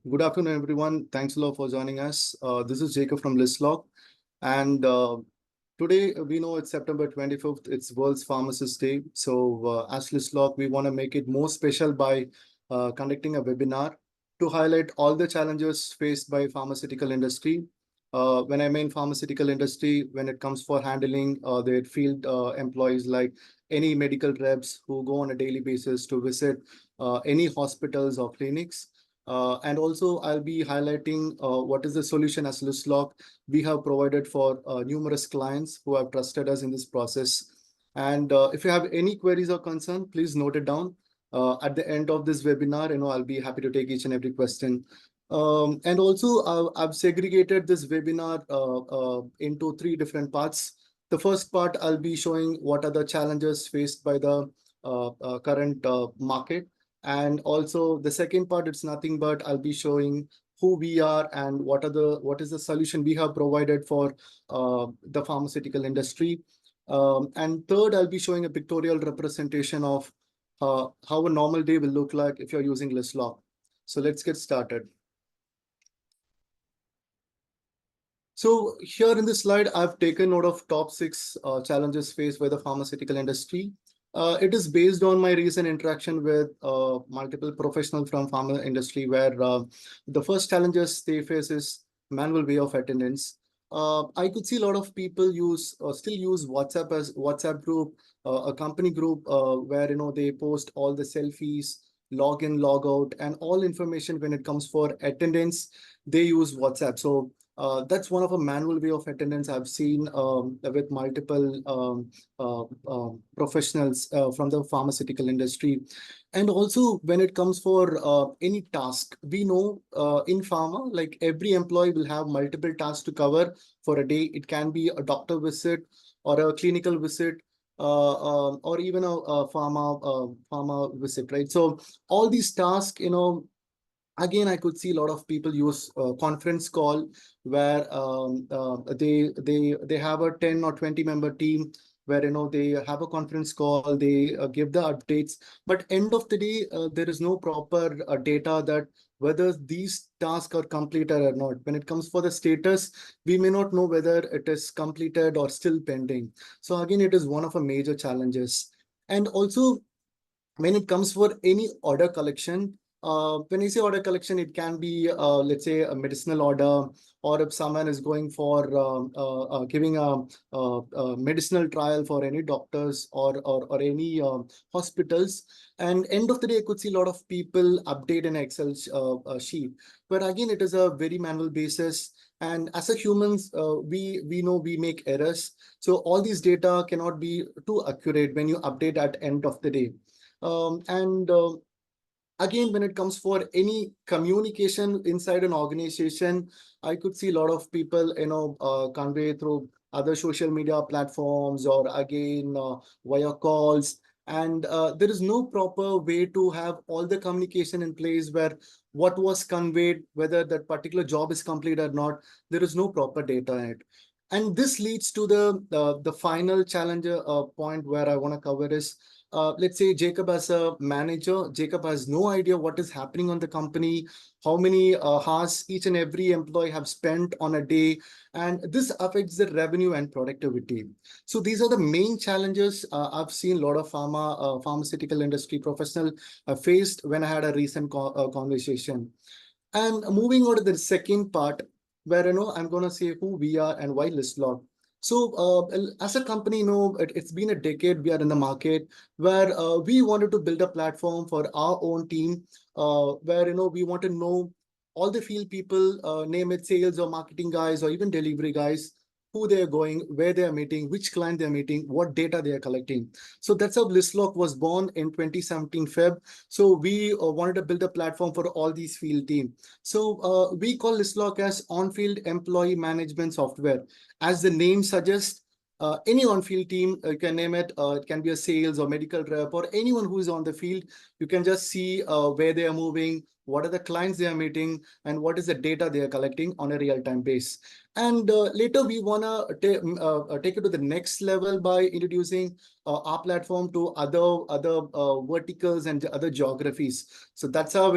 Good afternoon, everyone. Thanks a lot for joining us. This is Jacob from Lystloc. And today, we know it's September 25th. It's World Pharmacist Day. So as Lystloc, we want to make it more special by conducting a webinar to highlight all the challenges faced by pharmaceutical industry. When I mean pharmaceutical industry, when it comes for handling their field employees, like any medical reps who go on a daily basis to visit any hospitals or clinics. And also, I'll be highlighting what is the solution as Lystloc we have provided for numerous clients who have trusted us in this process. And if you have any queries or concern, please note it down. At the end of this webinar, I'll be happy to take each and every question. And also, I've segregated this webinar into 3 different parts. The first part, I'll be showing what are the challenges faced by the current market. And also the second part, it's nothing but I'll be showing who we are and what is the solution we have provided for the pharmaceutical industry. And third, I'll be showing a pictorial representation of how a normal day will look like if you're using Lystloc. So let's get started. So here in this slide, I've taken note of top 6 challenges faced by the pharmaceutical industry. It is based on my recent interaction with multiple professionals from pharma industry, where the first challenges they face is manual way of attendance. I could see a lot of people still use WhatsApp as WhatsApp group, a company group where they post all the selfies, log in, log out, and all information when it comes for attendance. They use WhatsApp. So that's one of a manual way of attendance I've seen with multiple professionals from the pharmaceutical industry. And also when it comes for any task, we know in pharma, like every employee will have multiple tasks to cover for a day. It can be a doctor visit or a clinical visit, or even a pharma visit, right? So all these tasks, again, I could see a lot of people use conference call where they have a 10 or 20 member team where they have a conference call, they give the updates, but end of the day there is no proper data that whether these tasks are completed or not. When it comes for the status, we may not know whether it is completed or still pending. So again, it is one of the major challenges. And also when it comes for any order collection, when you say order collection, it can be, let's say, a medicinal order, or if someone is going for giving a medicinal trial for any doctors or any hospitals. And end of the day, I could see a lot of people update an Excel sheet, but again, it is a very manual basis. And as a humans, we know we make errors. So all these data cannot be too accurate when you update at end of the day. Again, when it comes for any communication inside an organization, I could see a lot of people, convey through other social media platforms or again via calls. And there is no proper way to have all the communication in place where what was conveyed, whether that particular job is complete or not, there is no proper data in it. And this leads to the final challenge point where I want to cover is, let's say Jacob as a manager, Jacob has no idea what is happening on the company, how many hours each and every employee have spent on a day, and this affects the revenue and productivity. So these are the main challenges I've seen a lot of pharmaceutical industry professional faced when I had a recent conversation. And moving on to the second part, where I'm going to say who we are and why Lystloc. So as a company, it's been a decade we are in the market where we wanted to build a platform for our own team, where we want to know all the field people, name it sales or marketing guys or even delivery guys, who they are going, where they are meeting, which client they are meeting, what data they are collecting. So that's how Lystloc was born in 2017 Feb. So we wanted to build a platform for all these field team. So we call Lystloc as on-field employee management software. As the name suggests, any on-field team, you can name it. It can be a sales or medical rep or anyone who is on the field. You can just see where they are moving, what are the clients they are meeting, and what is the data they are collecting on a real-time base. And later we want to take it to the next level by introducing our platform to other verticals and other geographies. So that's how,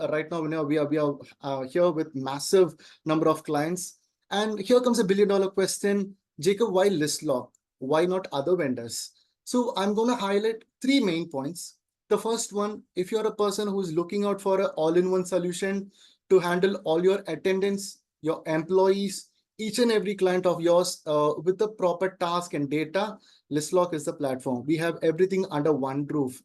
right now, we are here with massive number of clients. And here comes a billion-dollar question, Jacob, why Lystloc? Why not other vendors? So I'm going to highlight three main points. The first one, if you're a person who's looking out for an all-in-one solution to handle all your attendance, your employees, each and every client of yours with the proper task and data, Lystloc is the platform. We have everything under one roof.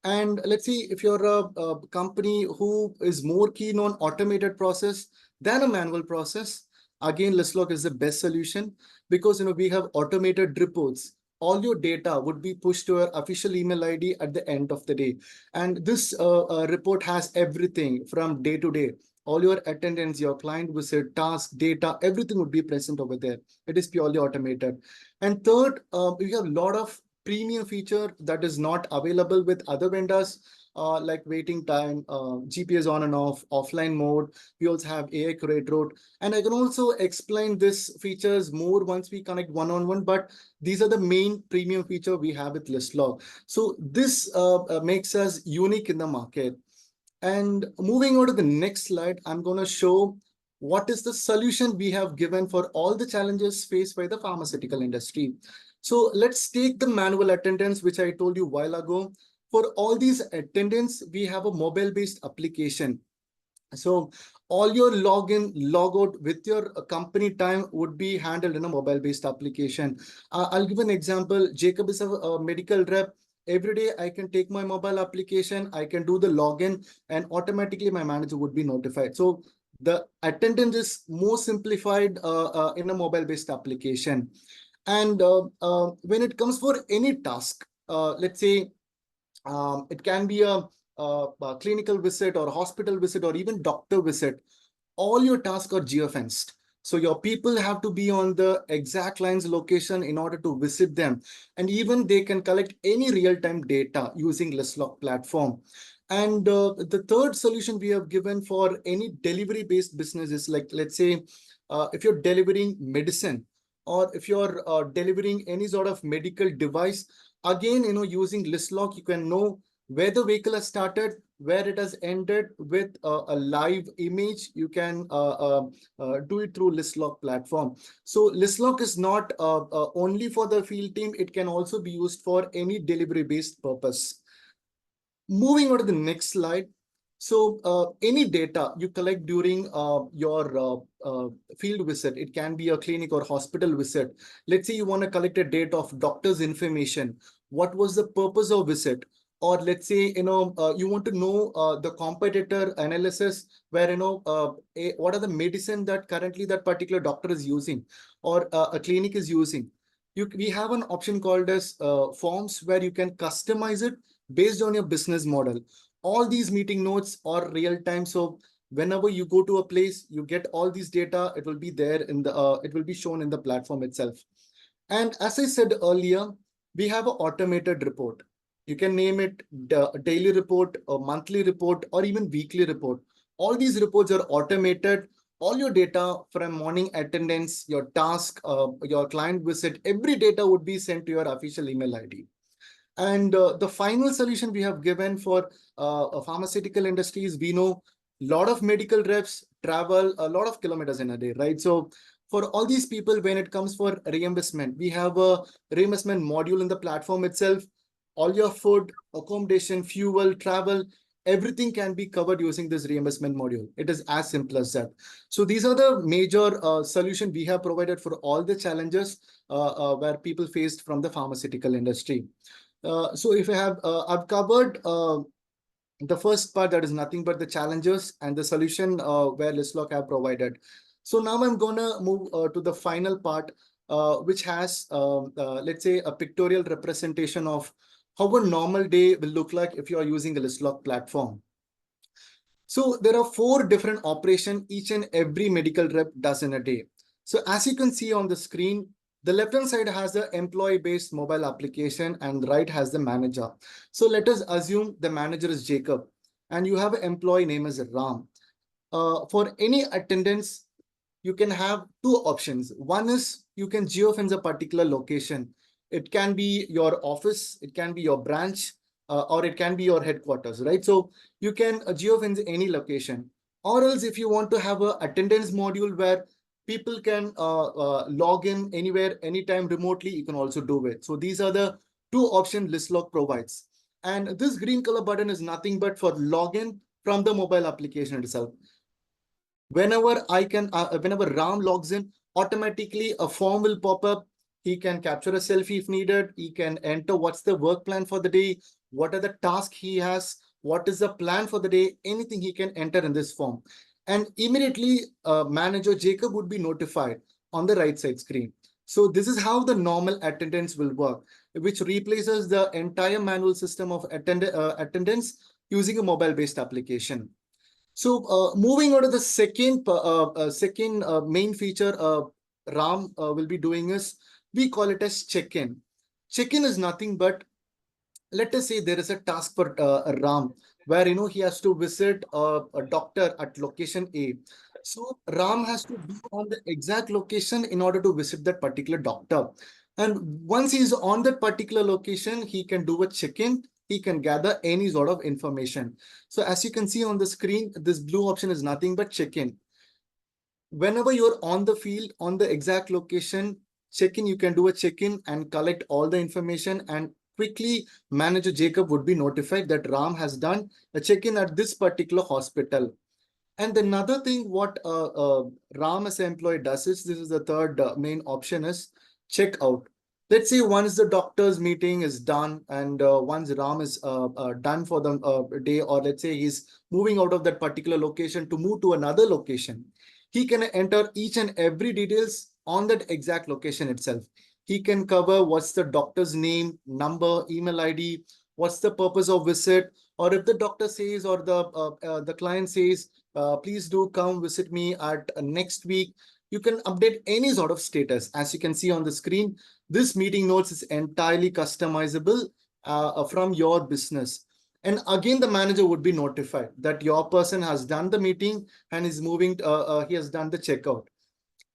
And let's see, if you're a company who is more keen on automated process than a manual process, again, Lystloc is the best solution, because we have automated reports. All your data would be pushed to your official email ID at the end of the day. And this report has everything from day to day. All your attendance, your client visit, task, data, everything would be present over there. It is purely automated. And third, we have a lot of premium feature that is not available with other vendors, like waiting time, GPS on and off, offline mode. We also have AI curate route. And I can also explain this features more once we connect one-on-one, but these are the main premium feature we have with Lystloc. So this makes us unique in the market. And moving on to the next slide, I'm going to show what is the solution we have given for all the challenges faced by the pharmaceutical industry. So let's take the manual attendance, which I told you a while ago. For all these attendance, we have a mobile-based application. So all your login, logout with your company time would be handled in a mobile-based application. I'll give an example. Jacob is a medical rep. Every day I can take my mobile application, I can do the login, and automatically my manager would be notified. So the attendance is more simplified in a mobile-based application. And when it comes for any task, let's say it can be a clinical visit or hospital visit or even doctor visit, all your tasks are geofenced. So your people have to be on the exact client's location in order to visit them. And even they can collect any real-time data using Lystloc platform. And the third solution we have given for any delivery-based businesses, like let's say, if you're delivering medicine, or if you're delivering any sort of medical device, again, using Lystloc, you can know where the vehicle has started, where it has ended with a live image. You can do it through Lystloc platform. So Lystloc is not only for the field team, it can also be used for any delivery-based purpose. Moving on to the next slide. So any data you collect during your field visit, it can be a clinic or hospital visit. Let's say you want to collect a data of doctor's information. What was the purpose of visit? Or let's say, you want to know the competitor analysis where, what are the medicine that currently that particular doctor is using or a clinic is using. We have an option called as forms where you can customize it based on your business model. All these meeting notes are real time. So whenever you go to a place, you get all these data. It will be there in the, it will be shown in the platform itself. And as I said earlier, we have an automated report. You can name it daily report, a monthly report, or even weekly report. All these reports are automated. All your data from morning attendance, your task, your client visit, every data would be sent to your official email ID. And the final solution we have given for pharmaceutical industries, we know a lot of medical reps travel a lot of kilometers in a day, right? So for all these people, when it comes for reimbursement, we have a reimbursement module in the platform itself. All your food, accommodation, fuel, travel, everything can be covered using this reimbursement module. It is as simple as that. So these are the major solutions we have provided for all the challenges where people faced from the pharmaceutical industry. So if I have, I've covered the first part, that is nothing but the challenges and the solution where Lystloc have provided. So now I'm gonna move to the final part, which has, let's say, a pictorial representation of how a normal day will look like if you are using a Lystloc platform. So there are 4 different operations each and every medical rep does in a day. So as you can see on the screen, the left-hand side has the employee-based mobile application and right has the manager. So let us assume the manager is Jacob. and you have an employee name as Ram. For any attendance, you can have two options. One is you can geofence a particular location. It can be your office, it can be your branch, or it can be your headquarters, right? So you can geofence any location. Or else, if you want to have a attendance module where people can log in anywhere, anytime remotely, you can also do it. So these are the two options Lystloc provides. And this green color button is nothing but for login from the mobile application itself. Whenever Ram logs in, automatically a form will pop up. He can capture a selfie if needed. He can enter what's the work plan for the day, what are the tasks he has, what is the plan for the day, anything he can enter in this form. And immediately, manager Jacob would be notified on the right side screen. So this is how the normal attendance will work, which replaces the entire manual system of attendance using a mobile-based application. So moving on to the second main feature Ram will be doing is, we call it as check-in. Check-in is nothing but, let us say there is a task for Ram where he has to visit a doctor at location A. So Ram has to be on the exact location in order to visit that particular doctor. And once he's on that particular location, he can do a check-in. He can gather any sort of information. So as you can see on the screen, this blue option is nothing but check-in. Whenever you're on the field, on the exact location, check-in, you can do a check-in and collect all the information, and quickly manager Jacob would be notified that Ram has done a check-in at this particular hospital. And another thing what Ram as an employee does is, this is the third main option, is check out. Let's say once the doctor's meeting is done and once Ram is done for the day, or let's say he's moving out of that particular location to move to another location, he can enter each and every details on that exact location itself. He can cover what's the doctor's name, number, email ID, what's the purpose of visit, or if the doctor says or the client says, please do come visit me at next week, you can update any sort of status. As you can see on the screen, this meeting notes is entirely customizable from your business. And again, the manager would be notified that your person has done the meeting and is moving, he has done the checkout.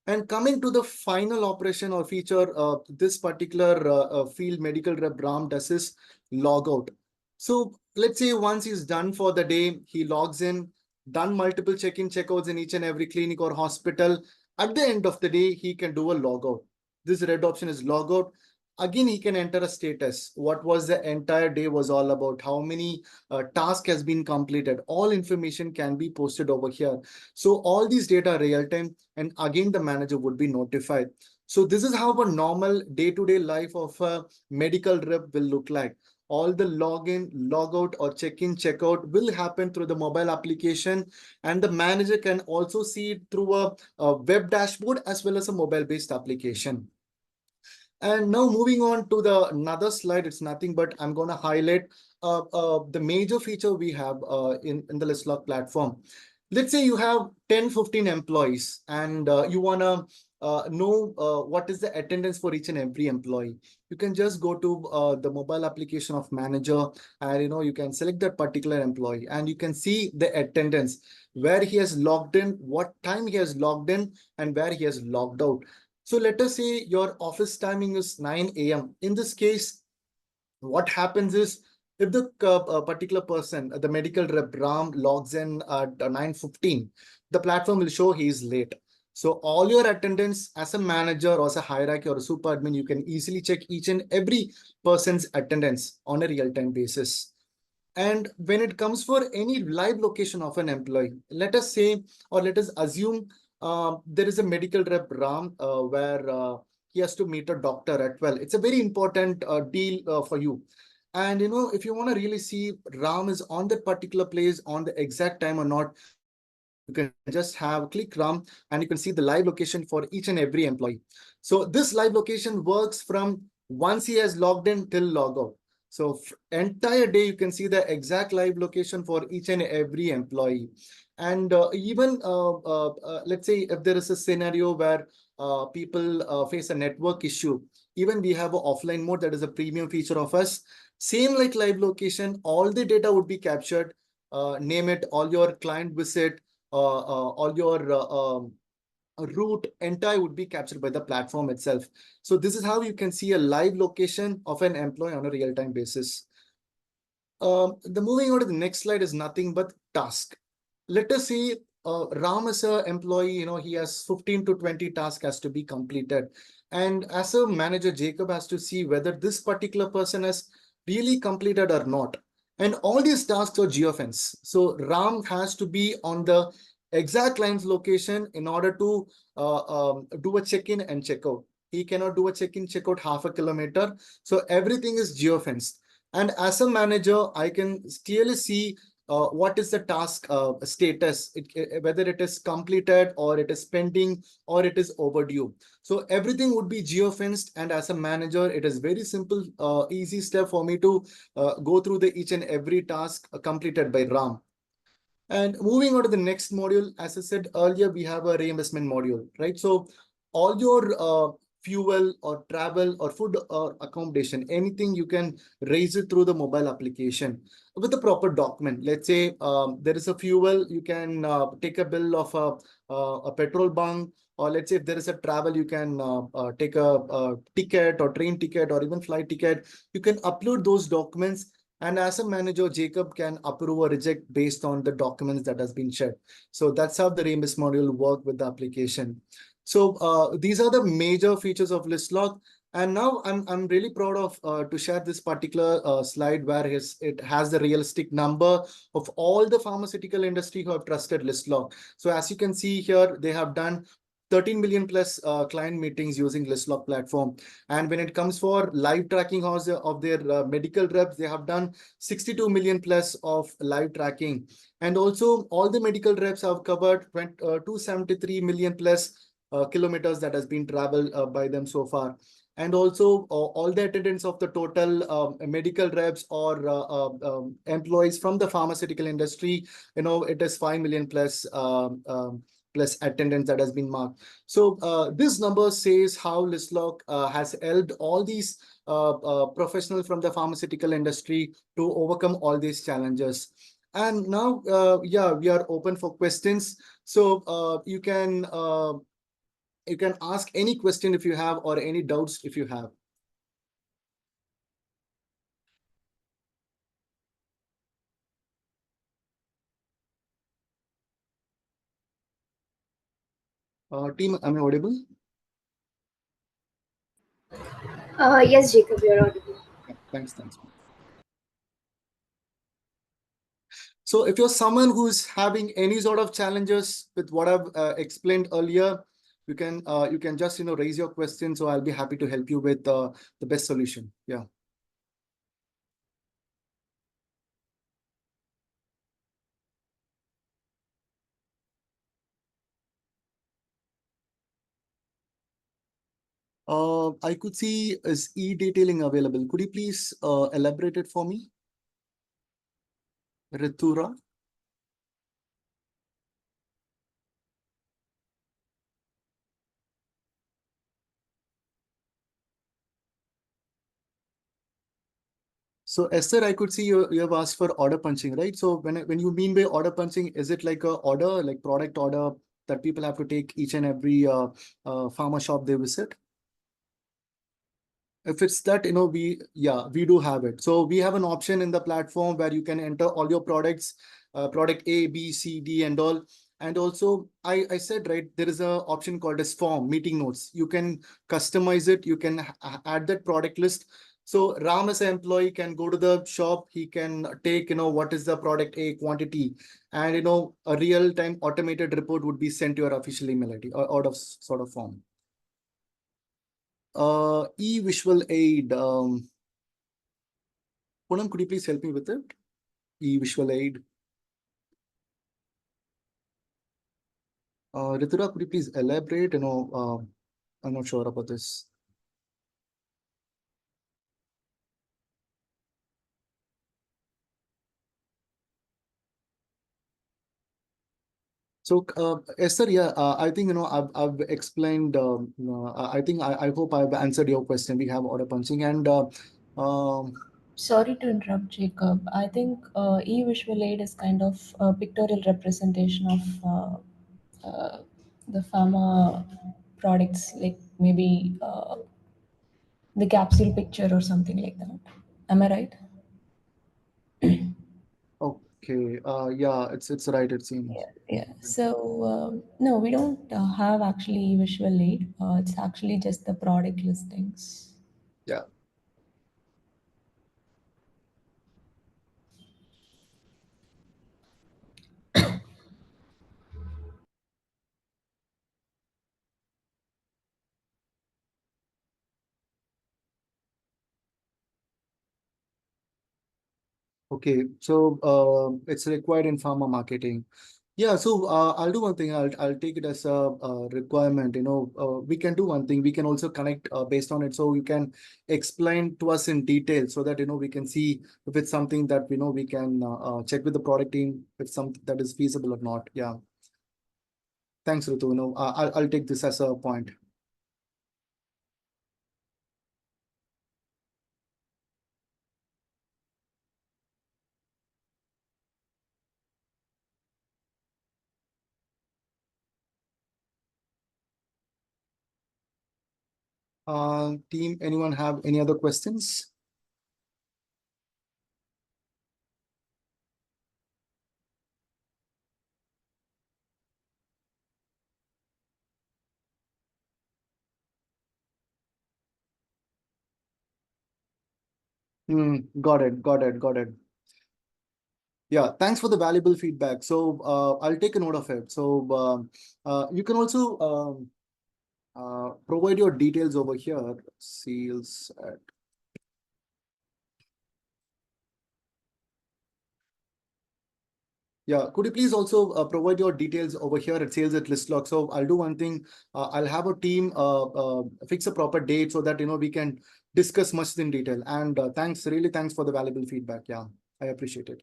And coming to the final operation or feature, this particular field medical rep Ram does is log out. So let's say once he's done for the day, he logs in, done multiple check-in, checkouts in each and every clinic or hospital. At the end of the day, he can do a log out. This red option is log out. Again, he can enter a status. What was the entire day was all about? How many task has been completed? All information can be posted over here. So all these data are real time, and again, the manager would be notified. So this is how a normal day-to-day life of a medical rep will look like. All the login, logout, or check-in, checkout will happen through the mobile application, and the manager can also see it through a web dashboard as well as a mobile-based application. And now moving on to the another slide, it's nothing but I'm going to highlight the major feature we have in the Lystloc platform. Let's say you have 10, 15 employees and you want to know what is the attendance for each and every employee. You can just go to the mobile application of manager, and you can select that particular employee and you can see the attendance, where he has logged in, what time he has logged in, and where he has logged out. So let us say your office timing is 9 a.m. In this case, what happens is, if the particular person, the medical rep Ram, logs in at 9:15, the platform will show he is late. So all your attendance as a manager or as a hierarchy or a super admin, you can easily check each and every person's attendance on a real-time basis. And when it comes for any live location of an employee, let us say, or let us assume there is a medical rep Ram where he has to meet a doctor at 12. It's a very important deal for you. And if you want to really see Ram is on that particular place on the exact time or not, you can just have click Ram and you can see the live location for each and every employee. So this live location works from once he has logged in till log out. So entire day, you can see the exact live location for each and every employee. And even let's say if there is a scenario where people face a network issue, even we have an offline mode that is a premium feature of us. Same like live location, all the data would be captured. name it, all your client visit, all your route entire would be captured by the platform itself. So this is how you can see a live location of an employee on a real-time basis. The moving on to the next slide is nothing but task. Let us see, Ram is a employee, he has 15 to 20 tasks has to be completed. And as a manager, Jacob has to see whether this particular person has really completed or not. And all these tasks are geofence. So Ram has to be on the exact client's location in order to do a check-in and check-out. He cannot do a check-in, check-out half a kilometer. So everything is geofenced. And as a manager, I can clearly see what is the task status, whether it is completed or it is pending or it is overdue. So everything would be geofenced, and as a manager, it is very simple, easy step for me to go through the each and every task completed by Ram. And moving on to the next module, as I said earlier, we have a reimbursement module, right? So all your fuel or travel or food or accommodation, anything you can raise it through the mobile application with a proper document. Let's say there is a fuel, you can take a bill of a petrol bunk, or let's say if there is a travel, you can take a ticket or train ticket or even flight ticket. You can upload those documents, and as a manager, Jacob can approve or reject based on the documents that has been shared. So that's how the reimbursement module work with the application. So these are the major features of Lystloc. And now I'm really proud of to share this particular slide where it has the realistic number of all the pharmaceutical industry who have trusted Lystloc. So as you can see here, they have done 13 million plus client meetings using Lystloc platform. And when it comes for live tracking of their medical reps, they have done 62 million plus of live tracking. And also all the medical reps have covered 273 million plus kilometers that has been traveled by them so far. And also all the attendance of the total medical reps or employees from the pharmaceutical industry, it is 5 million plus plus attendance that has been marked. So this number says how Lystloc has helped all these professionals from the pharmaceutical industry to overcome all these challenges. And now, yeah, we are open for questions. So you can ask any question if you have, or any doubts if you have. Team, am I audible? Yes, Jacob, you're audible. Yeah, thanks. So if you're someone who's having any sort of challenges with what I've explained earlier, you can just raise your question. So I'll be happy to help you with the best solution. Yeah. I could see is e-detailing available. Could you please elaborate it for me, Ritura? So Esther, I could see you have asked for order punching, right? So when you mean by order punching, is it like a order, like product order that people have to take each and every pharma shop they visit? If it's that, we do have it. So we have an option in the platform where you can enter all your products, product A, B, C, D, and all. And also, I said, right, there is a option called as form, meeting notes. You can customize it. You can add that product list. So Ram as an employee can go to the shop. He can take, what is the product A quantity, and, a real-time automated report would be sent to your official email ID or out of sort of form. E-visual aid. Poonam, could you please help me with it? E-visual aid. Ritura, could you please elaborate? I'm not sure about this. So, Esther, yeah, I think, I've explained, I think I hope I've answered your question. We have order punching, and Sorry to interrupt, Jacob. I think e-visual aid is kind of a pictorial representation of the pharma products, like maybe the capsule picture or something like that. Am I right? Okay. Yeah, it's right, it seems. Yeah, yeah. So no, we don't have actually visual aid. It's actually just the product listings. Yeah. Okay. So it's required in pharma marketing. Yeah, so I'll do one thing. I'll take it as a, requirement. We can do one thing. We can also connect based on it, so you can explain to us in detail, so that we can see if it's something that we can check with the product team if something that is feasible or not. Yeah, thanks, Ritu. I'll take this as a point. Team, anyone have any other questions? Got it. Got it. Got it. Yeah, thanks for the valuable feedback. So I'll take a note of it. So you can also provide your details over here. Sales at. Yeah, could you please also provide your details over here at sales at Lystloc? So I'll do one thing. I'll have a team fix a proper date so that we can discuss much in detail. And thanks, really thanks for the valuable feedback. Yeah, I appreciate it.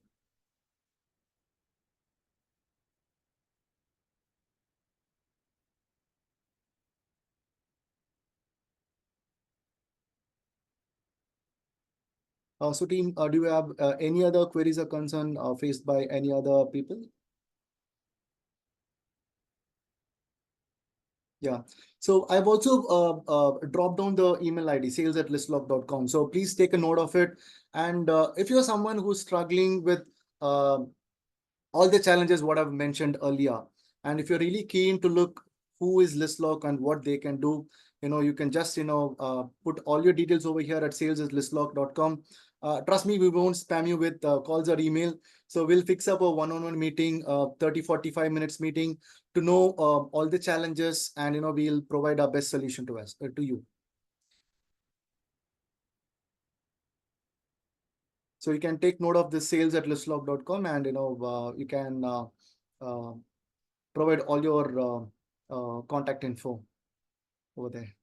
So team, do you have any other queries or concern faced by any other people? Yeah. So I've also dropped down the email ID sales@listlock.com. So please take a note of it. And if you're someone who's struggling with uh, all the challenges what I've mentioned earlier, and if you're really keen to look who is Listlock and what they can do, you can just put all your details over here at sales@listlock.com. Trust me, we won't spam you with calls or email. So we'll fix up a one-on-one meeting, 30 45 minutes meeting, to know all the challenges, and we'll provide our best solution to you. So you can take note of the sales@listlock.com, and you can uh, provide all your contact info over there.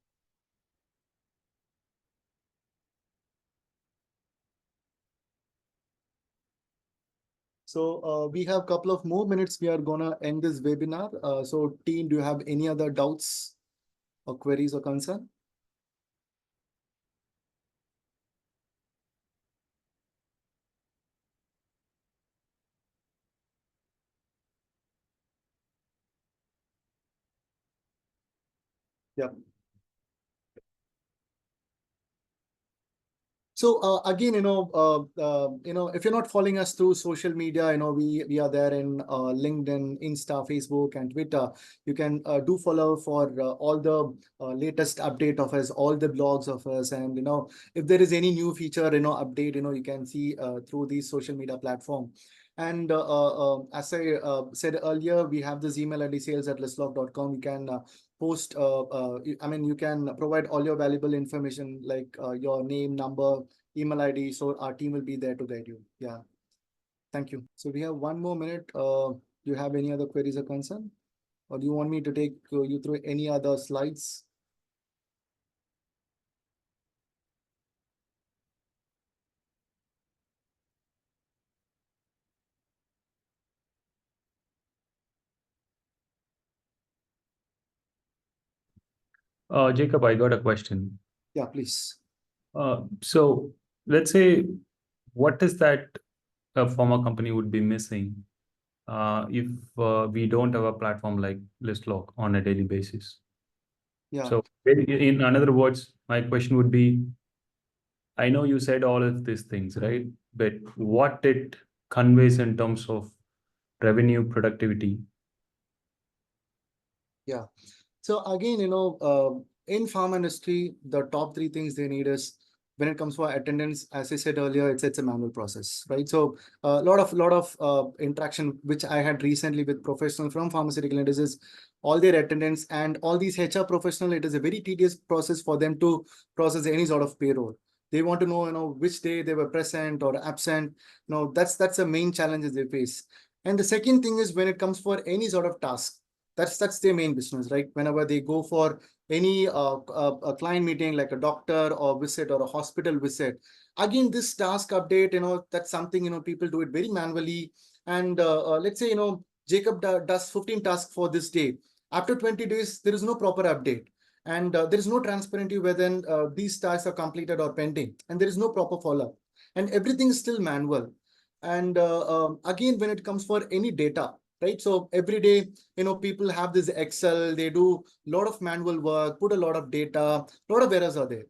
So we have a couple of more minutes. We are gonna end this webinar. So team, do you have any other doubts or queries or concern? Yeah. So again, if you're not following us through social media, we are there in LinkedIn, Insta, Facebook, and Twitter. You can do follow for all the latest update of us, all the blogs of us, and if there is any new feature, update, you can see through these social media platform. And as I said earlier, we have this email ID sales@listlock.com. You can post. I mean, you can provide all your valuable information like your name, number, email ID. So our team will be there to guide you. Yeah. Thank you. So we have one more minute. Do you have any other queries or concern? Or do you want me to take you through any other slides? Jacob, I got a question. Yeah, please. So let's say what is that a pharma company would be missing if we don't have a platform like Lystloc on a daily basis? Yeah. So in other words, my question would be, I know you said all of these things, right? But what it conveys in terms of revenue productivity? Yeah. So again, in pharma industry, the top three things they need is, when it comes for attendance, as I said earlier, it's a manual process, right? So a lot of interaction which I had recently with professionals from pharmaceutical industries, all their attendance and all these HR professional, it is a very tedious process for them to process any sort of payroll. They want to know, which day they were present or absent. That's the main challenges they face. And the second thing is, when it comes for any sort of task, that's their main business, right? Whenever they go for any a client meeting, like a doctor or visit or a hospital visit, again, this task update, that's something, people do it very manually. And let's say, Jacob does 15 tasks for this day. After 20 days, there is no proper update. And there is no transparency whether these tasks are completed or pending. And there is no proper follow-up. And everything is still manual. And again, when it comes for any data, right? So every day, people have this Excel, they do a lot of manual work, put a lot of data, a lot of errors are there.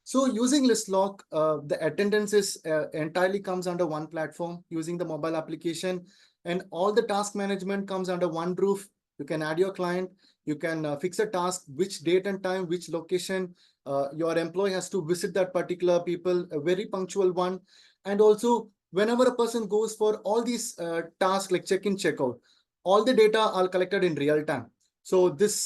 So using Lystloc, the attendance is entirely comes under one platform using the mobile application, and all the task management comes under one roof. You can add your client, you can fix a task, which date and time, which location, your employee has to visit that particular people, a very punctual one. And also, whenever a person goes for all these tasks like check-in, check-out, all the data are collected in real time. So this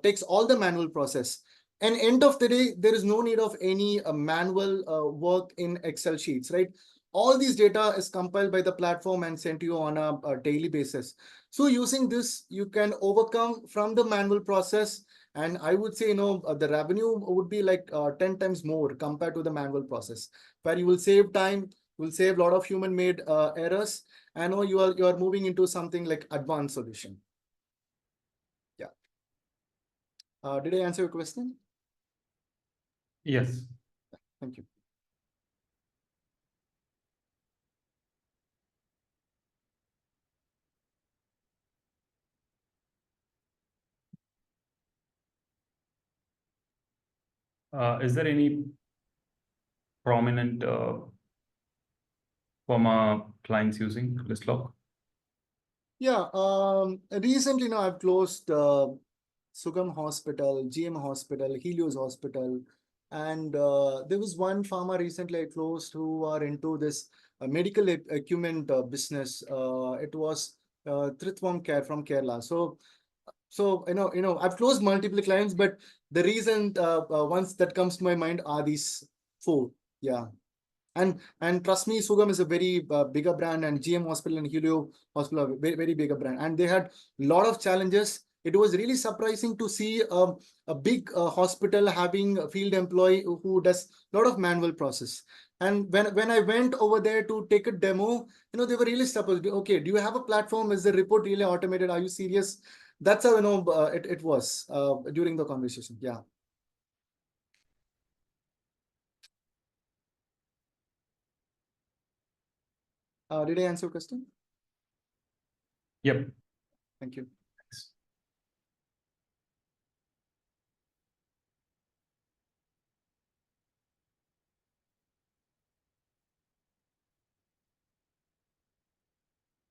takes all the manual process. And end of the day, there is no need of any manual work in Excel sheets, right? All these data is compiled by the platform and sent to you on a daily basis. So using this, you can overcome from the manual process. And I would say, the revenue would be like 10 times more compared to the manual process, where you will save time, will save a lot of human-made errors. I know you are moving into something like advanced solution. Yeah. Did I answer your question? Yes. Thank you. Is there any prominent pharma clients using Lystloc? Yeah. Recently, I've closed Sugam Hospital, GM Hospital, Helios Hospital, and there was one pharma recently I closed who are into this medical equipment business. It was Trithwam Care from Kerala. So I've closed multiple clients, but the recent ones that comes to my mind are these four. Yeah. And trust me, Sugam is a very bigger brand, and GM Hospital and Helio Hospital are very, very bigger brand. And they had a lot of challenges. It was really surprising to see a big hospital having a field employee who does a lot of manual process. And when I went over there to take a demo, they were really surprised. Okay, do you have a platform? Is the report really automated? Are you serious? That's how it was during the conversation. Yeah. Did I answer your question? Yep. Thank you.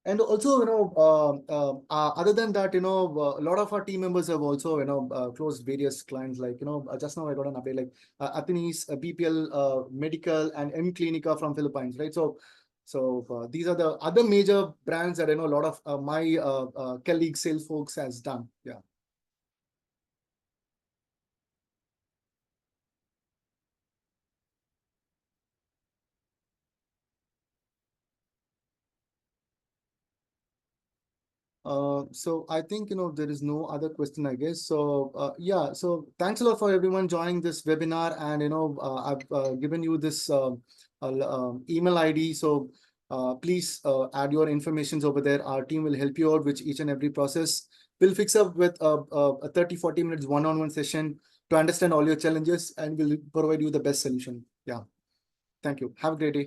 And also, other than that, a lot of our team members have also, closed various clients. Like, just now I got an update, like Athenes, BPL, Medical, and M Clinica from Philippines, right? So these are the other major brands that I know a lot of my colleagues, sales folks has done. Yeah. So I think, there is no other question, I guess. So yeah, so thanks a lot for everyone joining this webinar. And, I've given you this email ID. So please add your informations over there. Our team will help you out with each and every process. We'll fix up with a 30-40 minutes one-on-one session to understand all your challenges, and we'll provide you the best solution. Yeah. Thank you. Have a great day.